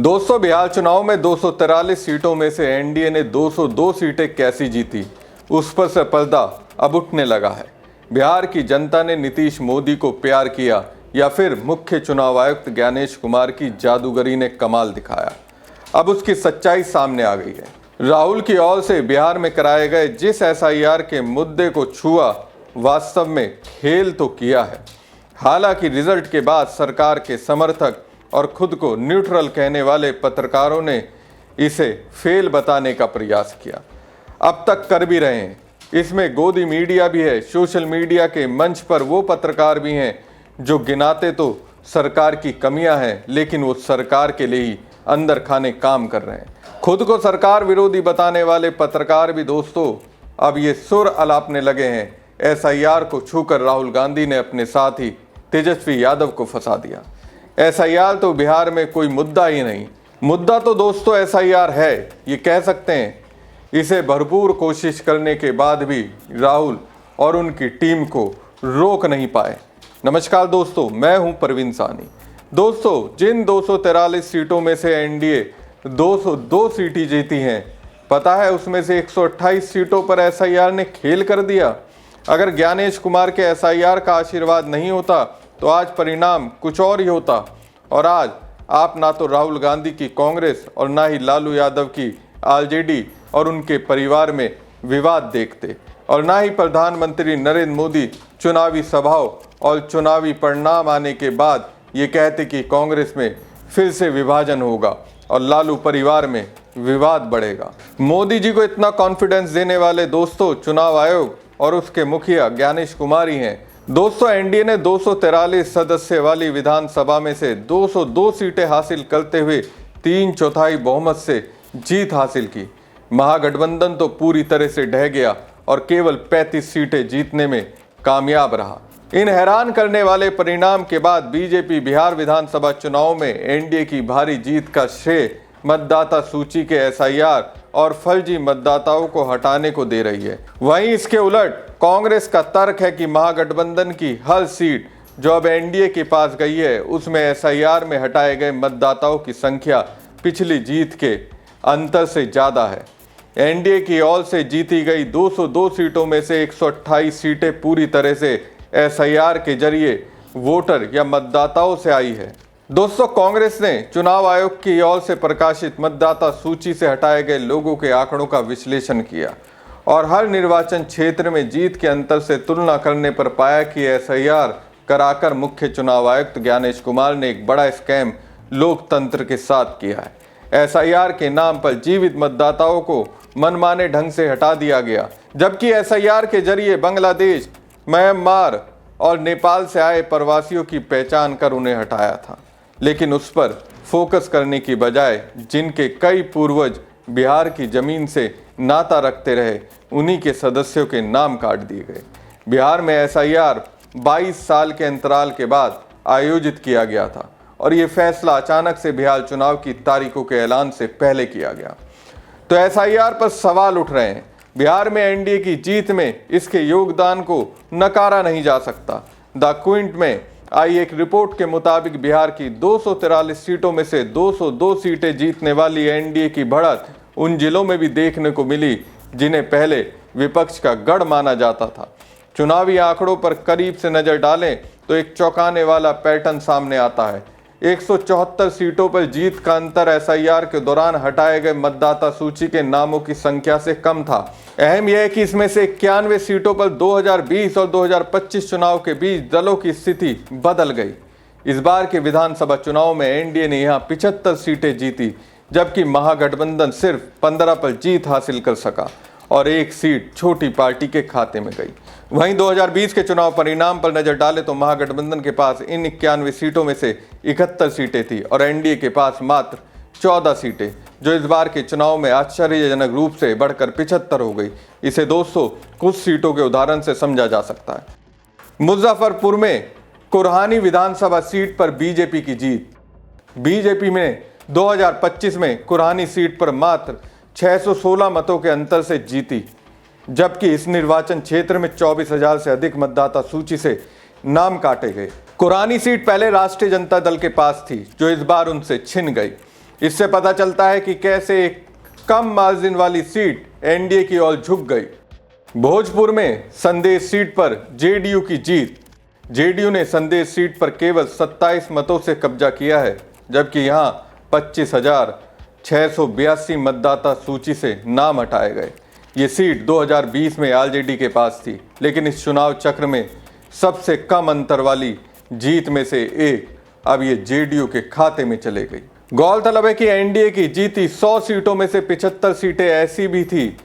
दोस्तों, बिहार चुनाव में 243 सीटों में से एनडीए ने 202 सीटें कैसी जीती, उस पर से पर्दा अब उठने लगा है। बिहार की जनता ने नीतीश मोदी को प्यार किया या फिर मुख्य चुनाव आयुक्त ज्ञानेश कुमार की जादूगरी ने कमाल दिखाया? अब उसकी सच्चाई सामने आ गई है। राहुल की ओर से बिहार में कराए गए जिस एसआईआर के मुद्दे को छुआ, वास्तव में खेल तो किया है। हालांकि रिजल्ट के बाद सरकार के समर्थक और खुद को न्यूट्रल कहने वाले पत्रकारों ने इसे फेल बताने का प्रयास किया। अब तक कर भी रहे हैं। इसमें गोदी मीडिया भी है, सोशल मीडिया के मंच पर वो पत्रकार भी हैं जो गिनाते तो सरकार की कमियां हैं, लेकिन वो सरकार के लिए ही अंदर खाने काम कर रहे हैं। खुद को सरकार विरोधी बताने वाले पत्रकार भी दोस्तों अब ये सुर अलापने लगे हैं। एसआईआर को छूकर राहुल गांधी ने अपने साथ ही तेजस्वी यादव को फंसा दिया। एसआईआर तो बिहार में कोई मुद्दा ही नहीं। मुद्दा तो दोस्तों एसआईआर है, ये कह सकते हैं। इसे भरपूर कोशिश करने के बाद भी राहुल और उनकी टीम को रोक नहीं पाए। नमस्कार दोस्तों, मैं हूं परवीन सानी। दोस्तों, जिन 243 सीटों में से एनडीए 202 सीटें जीती हैं, पता है उसमें से 128 सीटों पर एसआईआर ने खेल कर दिया। अगर ज्ञानेश कुमार के एसआईआर का आशीर्वाद नहीं होता तो आज परिणाम कुछ और ही होता, और आज आप ना तो राहुल गांधी की कांग्रेस और ना ही लालू यादव की आरजेडी और उनके परिवार में विवाद देखते, और ना ही प्रधानमंत्री नरेंद्र मोदी चुनावी सभाओं और चुनावी परिणाम आने के बाद ये कहते कि कांग्रेस में फिर से विभाजन होगा और लालू परिवार में विवाद बढ़ेगा। मोदी जी को इतना कॉन्फिडेंस देने वाले दोस्तों चुनाव आयोग और उसके मुखिया ज्ञानेश कुमार ही हैं। दोस्तों, एनडीए ने 243 सदस्य वाली विधानसभा में से 202 सीटें हासिल करते हुए 3/4 बहुमत से जीत हासिल की। महागठबंधन तो पूरी तरह से ढह गया और केवल 35 सीटें जीतने में कामयाब रहा। इन हैरान करने वाले परिणाम के बाद बीजेपी बिहार विधानसभा चुनाव में एनडीए की भारी जीत का श्रेय मतदाता सूची के एसआईआर और फर्जी मतदाताओं को हटाने को दे रही है। वहीं इसके उलट कांग्रेस का तर्क है कि महागठबंधन की हर सीट जो अब एनडीए के पास गई है, उसमें एसआईआर में हटाए गए मतदाताओं की संख्या पिछली जीत के अंतर से ज्यादा है। एनडीए की ओर से जीती गई 202 सीटों में से 128 सीटें पूरी तरह से एसआईआर के जरिए वोटर या मतदाताओं से आई है। दोस्तों, कांग्रेस ने चुनाव आयोग की ओर से प्रकाशित मतदाता सूची से हटाए गए लोगों के आंकड़ों का विश्लेषण किया और हर निर्वाचन क्षेत्र में जीत के अंतर से तुलना करने पर पाया कि एसआईआर कराकर मुख्य चुनाव आयुक्त ज्ञानेश कुमार ने एक बड़ा स्कैम लोकतंत्र के साथ किया है। एसआईआर के नाम पर जीवित मतदाताओं को मनमाने ढंग से हटा दिया गया, जबकि एसआईआर के जरिए बांग्लादेश, म्यांमार और नेपाल से आए प्रवासियों की पहचान कर उन्हें हटाया था। लेकिन उस पर फोकस करने की बजाय जिनके कई पूर्वज बिहार की जमीन से नाता रखते रहे, उन्हीं के सदस्यों के नाम काट दिए गए। बिहार में एसआईआर 22 साल के अंतराल के बाद आयोजित किया गया था और ये फैसला अचानक से बिहार चुनाव की तारीखों के ऐलान से पहले किया गया। तो एसआईआर पर सवाल उठ रहे हैं। बिहार में एनडीए की जीत में इसके योगदान को नकारा नहीं जा सकता। द क्विंट में आई एक रिपोर्ट के मुताबिक बिहार की 243 सीटों में से 202 सीटें जीतने वाली एनडीए की बढ़त उन जिलों में भी देखने को मिली जिन्हें पहले विपक्ष का गढ़ माना जाता था। चुनावी आंकड़ों पर करीब से नजर डालें तो एक चौंकाने वाला पैटर्न सामने आता है। 174 सीटों पर जीत का अंतर एसआईआर के दौरान हटाए गए मतदाता सूची के नामों की संख्या से कम था। अहम यह है कि इसमें से 91 सीटों पर 2020 और 2025 चुनाव के बीच दलों की स्थिति बदल गई। इस बार के विधानसभा चुनाव में एनडीए ने यहां 75 सीटें जीती, जबकि महागठबंधन सिर्फ 15 पर जीत हासिल कर सका और एक सीट छोटी पार्टी के खाते में गई। वहीं 2020 के चुनाव परिणाम पर नजर डालें तो महागठबंधन के पास इन 91 सीटों में से 71 सीटें थी और एनडीए के पास मात्र 14 सीटें, जो इस बार के चुनाव में आश्चर्यजनक रूप से बढ़कर 75 हो गई। इसे दोस्तों कुछ सीटों के उदाहरण से समझा जा सकता है। मुजफ्फरपुर में कुरहानी विधानसभा सीट पर बीजेपी की जीत। बीजेपी में 2025 में कुरहानी सीट पर मात्र 616 मतों के अंतर से जीती, जबकि इस निर्वाचन क्षेत्र में 24,000 से अधिक मतदाता सूची से नाम काटे गए। कुरहानी सीट पहले राष्ट्रीय जनता दल के पास थी, जो इस बार उनसे छिन गई। इससे पता चलता है कि कैसे एक कम मार्जिन वाली सीट एनडीए की ओर झुक गई। भोजपुर में संदेश सीट पर जेडीयू की जीत। जेडीयू ने संदेश सीट पर केवल 27 मतों से कब्जा किया है, जबकि यहां 25,682 मतदाता सूची से नाम हटाए गए। ये सीट 2020 में आरजेडी के पास थी, लेकिन इस चुनाव चक्र में सबसे कम अंतर वाली जीत में से एक अब ये जेडीयू के खाते में चले गई। गौरतलब है कि एनडीए की जीती 100 सीटों में से 75 सीटें ऐसी भी थी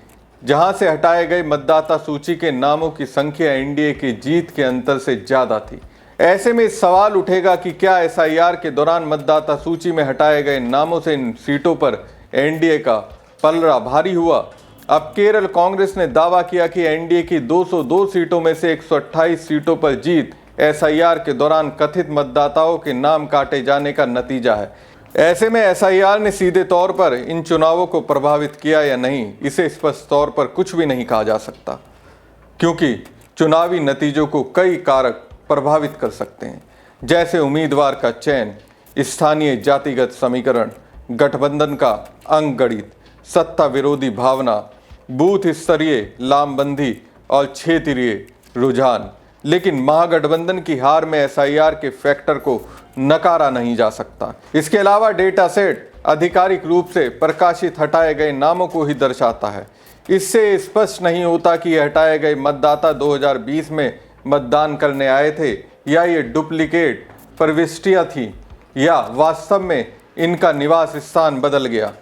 जहां से हटाए गए मतदाता सूची के नामों की संख्या एनडीए की जीत के अंतर से ज्यादा थी। ऐसे में सवाल उठेगा कि क्या एसआईआर के दौरान मतदाता सूची में हटाए गए नामों से इन सीटों पर एनडीए का पलड़ा भारी हुआ। अब केरल कांग्रेस ने दावा किया कि एनडीए की 202 सीटों में से 128 सीटों पर जीत एसआईआर के दौरान कथित मतदाताओं के नाम काटे जाने का नतीजा है। ऐसे में एसआईआर ने सीधे तौर पर इन चुनावों को प्रभावित किया या नहीं, इसे स्पष्ट तौर पर कुछ भी नहीं कहा जा सकता, क्योंकि चुनावी नतीजों को कई कारक प्रभावित कर सकते हैं, जैसे उम्मीदवार का चयन, स्थानीय जातिगत समीकरण, गठबंधन का अंक गणित, सत्ता विरोधी भावना, बूथ स्तरीय लामबंदी और क्षेत्रीय रुझान। लेकिन महागठबंधन की हार में एसआईआर के फैक्टर को नकारा नहीं जा सकता। इसके अलावा डेटा सेट आधिकारिक रूप से प्रकाशित हटाए गए नामों को ही दर्शाता है। इससे स्पष्ट नहीं होता कि ये हटाए गए मतदाता 2020 में मतदान करने आए थे या ये डुप्लीकेट प्रविष्टियां थी या वास्तव में इनका निवास स्थान बदल गया।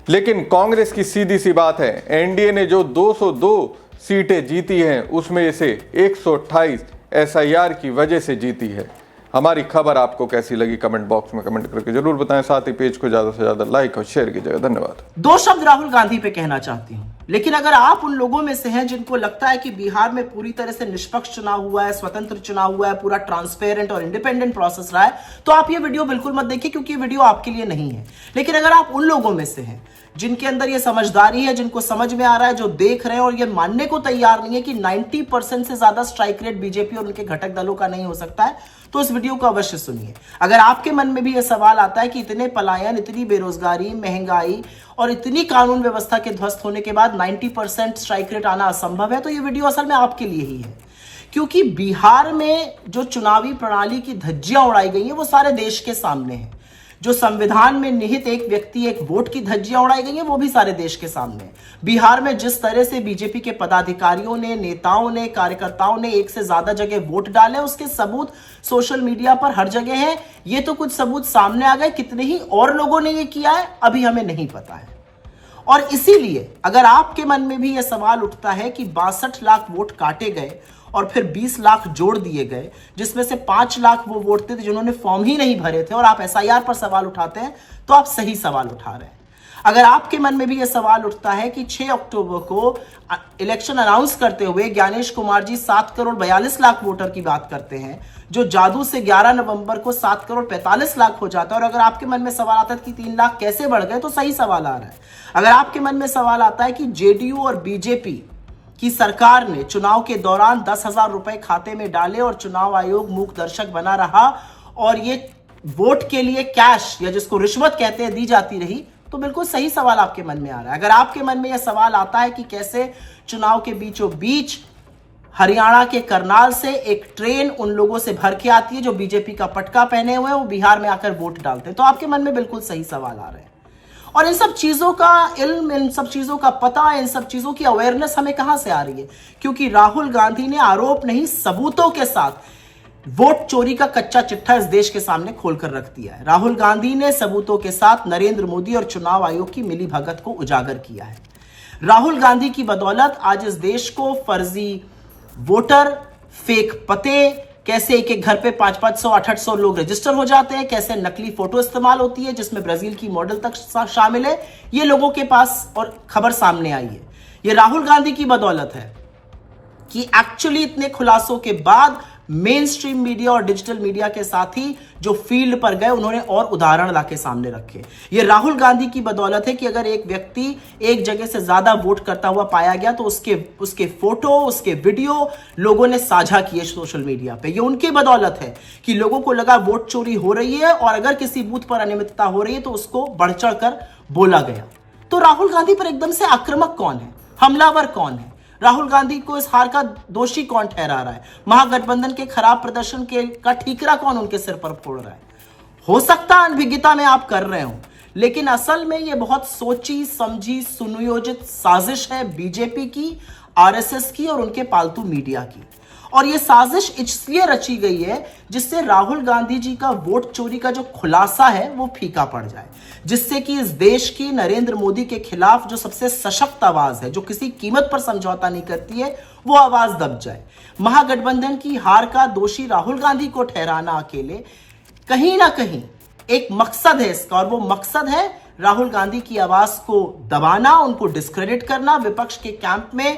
लेकिन कांग्रेस की सीधी सी बात है, एनडीए ने जो 202 सीटें जीती हैं उसमें से 128 एसआईआर की वजह से जीती है। हमारी खबर आपको कैसी लगी कमेंट बॉक्स में कमेंट करके जरूर बताएं। साथ ही पेज को ज्यादा से ज्यादा लाइक और शेयर कीजिएगा। धन्यवाद। 2 शब्द राहुल गांधी पे कहना चाहती हूं, लेकिन अगर आप उन लोगों में से हैं जिनको लगता है कि बिहार में पूरी तरह से निष्पक्ष चुनाव हुआ है, स्वतंत्र चुनाव हुआ है, पूरा ट्रांसपेरेंट और इंडिपेंडेंट प्रोसेस रहा है, तो आप ये वीडियो बिल्कुल मत देखिए, क्योंकि ये वीडियो आपके लिए नहीं है। लेकिन अगर आप उन लोगों में से हैं जिनके अंदर ये समझदारी है, जिनको समझ में आ रहा है, जो देख रहे हैं और ये मानने को तैयार नहीं है कि 90% से ज्यादा स्ट्राइक रेट बीजेपी और उनके घटक दलों का नहीं हो सकता है, तो इस वीडियो को अवश्य सुनिए। अगर आपके मन में भी यह सवाल आता है कि इतने पलायन, इतनी बेरोजगारी, महंगाई और इतनी कानून व्यवस्था के ध्वस्त होने के बाद 90% स्ट्राइक रेट आना असंभव है, तो यह वीडियो असल में आपके लिए ही है। क्योंकि बिहार में जो चुनावी प्रणाली की धज्जियां उड़ाई गई है वो सारे देश के सामने है। जो संविधान में निहित एक व्यक्ति एक वोट की धज्जियां उड़ाई गई है वो भी सारे देश के सामने है। बिहार में जिस तरह से बीजेपी के पदाधिकारियों ने, नेताओं ने, कार्यकर्ताओं ने एक से ज्यादा जगह वोट डाले, उसके सबूत सोशल मीडिया पर हर जगह है। ये तो कुछ सबूत सामने आ गए, कितने ही और लोगों ने ये किया है अभी हमें नहीं पता है। और इसीलिए अगर आपके मन में भी यह सवाल उठता है कि 62 लाख वोट काटे गए और फिर 20 लाख जोड़ दिए गए, जिसमें से 5 लाख वो वोट थे जिन्होंने फॉर्म ही नहीं भरे थे, और आप एसआईआर पर सवाल उठाते हैं, तो आप सही सवाल उठा रहे हैं। अगर आपके मन में भी यह सवाल उठता है कि 6 अक्टूबर को इलेक्शन अनाउंस करते हुए ज्ञानेश कुमार जी 7 करोड़ 42 लाख वोटर की बात करते हैं, जो जादू से 11 नवंबर को 7 करोड़ 45 लाख हो जाता है, और अगर आपके मन में सवाल आता है कि 3 लाख कैसे बढ़ गए, तो सही सवाल आ रहा है। अगर आपके मन में सवाल आता है कि जेडीयू और बीजेपी कि सरकार ने चुनाव के दौरान 10,000 रुपए खाते में डाले और चुनाव आयोग मूक दर्शक बना रहा और ये वोट के लिए कैश या जिसको रिश्वत कहते हैं दी जाती रही, तो बिल्कुल सही सवाल आपके मन में आ रहा है। अगर आपके मन में यह सवाल आता है कि कैसे चुनाव के बीचों बीच हरियाणा के करनाल से एक ट्रेन उन लोगों से भर के आती है जो बीजेपी का पटका पहने हुए हैं, वो बिहार में आकर वोट डालते हैं, तो आपके मन में बिल्कुल सही सवाल आ रहे हैं। और इन सब चीजों का इल्म, इन सब चीजों का पता, इन सब चीजों की अवेयरनेस हमें कहां से आ रही है? क्योंकि राहुल गांधी ने आरोप नहीं सबूतों के साथ वोट चोरी का कच्चा चिट्ठा इस देश के सामने खोलकर रख दिया है। राहुल गांधी ने सबूतों के साथ नरेंद्र मोदी और चुनाव आयोग की मिलीभगत को उजागर किया है। राहुल गांधी की बदौलत आज इस देश को फर्जी वोटर, फेक पते, कैसे एक एक घर पे 500-500, 800 लोग रजिस्टर हो जाते हैं, कैसे नकली फोटो इस्तेमाल होती है जिसमें ब्राजील की मॉडल तक शामिल है, ये लोगों के पास और खबर सामने आई है। ये राहुल गांधी की बदौलत है कि एक्चुअली इतने खुलासों के बाद मेन स्ट्रीम मीडिया और डिजिटल मीडिया के साथ ही जो फील्ड पर गए उन्होंने और उदाहरण लाके सामने रखे। ये राहुल गांधी की बदौलत है कि अगर एक व्यक्ति एक जगह से ज्यादा वोट करता हुआ पाया गया तो उसके फोटो, उसके वीडियो लोगों ने साझा किए सोशल मीडिया पे। ये उनकी बदौलत है कि लोगों को लगा वोट चोरी हो रही है और अगर किसी बूथ पर अनियमितता हो रही है तो उसको बढ़ चढ़ कर बोला गया। तो राहुल गांधी पर एकदम से आक्रामक कौन है, हमलावर कौन है? राहुल गांधी को इस हार का दोषी कौन ठहरा रहा है? महागठबंधन के खराब प्रदर्शन का ठीकरा कौन उनके सिर पर फोड़ रहा है? हो सकता है अनभिज्ञता में आप कर रहे हो, लेकिन असल में यह बहुत सोची समझी सुनियोजित साजिश है बीजेपी की, आरएसएस की और उनके पालतू मीडिया की। और यह साजिश इसलिए रची गई है जिससे राहुल गांधी जी का वोट चोरी का जो खुलासा है वो फीका पड़ जाए, जिससे कि इस देश की नरेंद्र मोदी के खिलाफ जो सबसे सशक्त आवाज है, जो किसी कीमत पर समझौता नहीं करती है, वो आवाज दब जाए। महागठबंधन की हार का दोषी राहुल गांधी को ठहराना अकेले कहीं ना कहीं एक मकसद है इसका, और वो मकसद है राहुल गांधी की आवाज को दबाना, उनको डिस्क्रेडिट करना, विपक्ष के कैंप में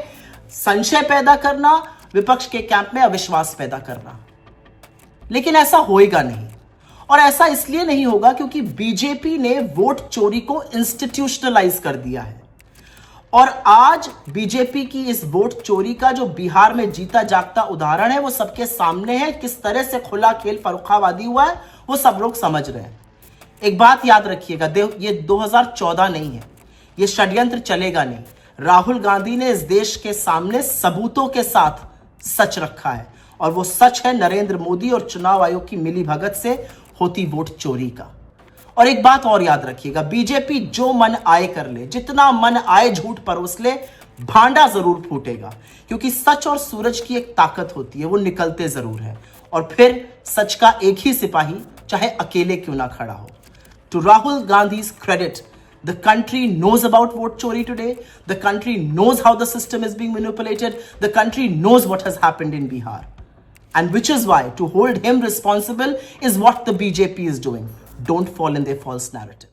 संशय पैदा करना, विपक्ष के कैंप में अविश्वास पैदा करना। लेकिन ऐसा होएगा नहीं, और ऐसा इसलिए नहीं होगा क्योंकि बीजेपी ने वोट चोरी को इंस्टीट्यूशनलाइज कर दिया है। और आज बीजेपी की इस वोट चोरी का जो बिहार में जीता जागता उदाहरण है वो सबके सामने है। किस तरह से खुला खेल फर्रुखाबादी हुआ है वो सब लोग समझ रहे हैं। एक बात याद रखिएगा, ये 2014 नहीं है, ये षड्यंत्र चलेगा नहीं। राहुल गांधी ने इस देश के सामने सबूतों के साथ सच रखा है, और वो सच है नरेंद्र मोदी और चुनाव आयोग की मिलीभगत से होती वोट चोरी का। और एक बात और याद रखिएगा, बीजेपी जो मन आए कर ले, जितना मन आए झूठ परोस ले, भांडा जरूर फूटेगा, क्योंकि सच और सूरज की एक ताकत होती है, वो निकलते जरूर है। और फिर सच का एक ही सिपाही चाहे अकेले क्यों ना खड़ा हो। To Rahul Gandhi's credit, the country knows about vote chori today. The country knows how the system is being manipulated. The country knows what has happened in Bihar. And which is why to hold him responsible is what the BJP is doing. Don't fall in their false narrative.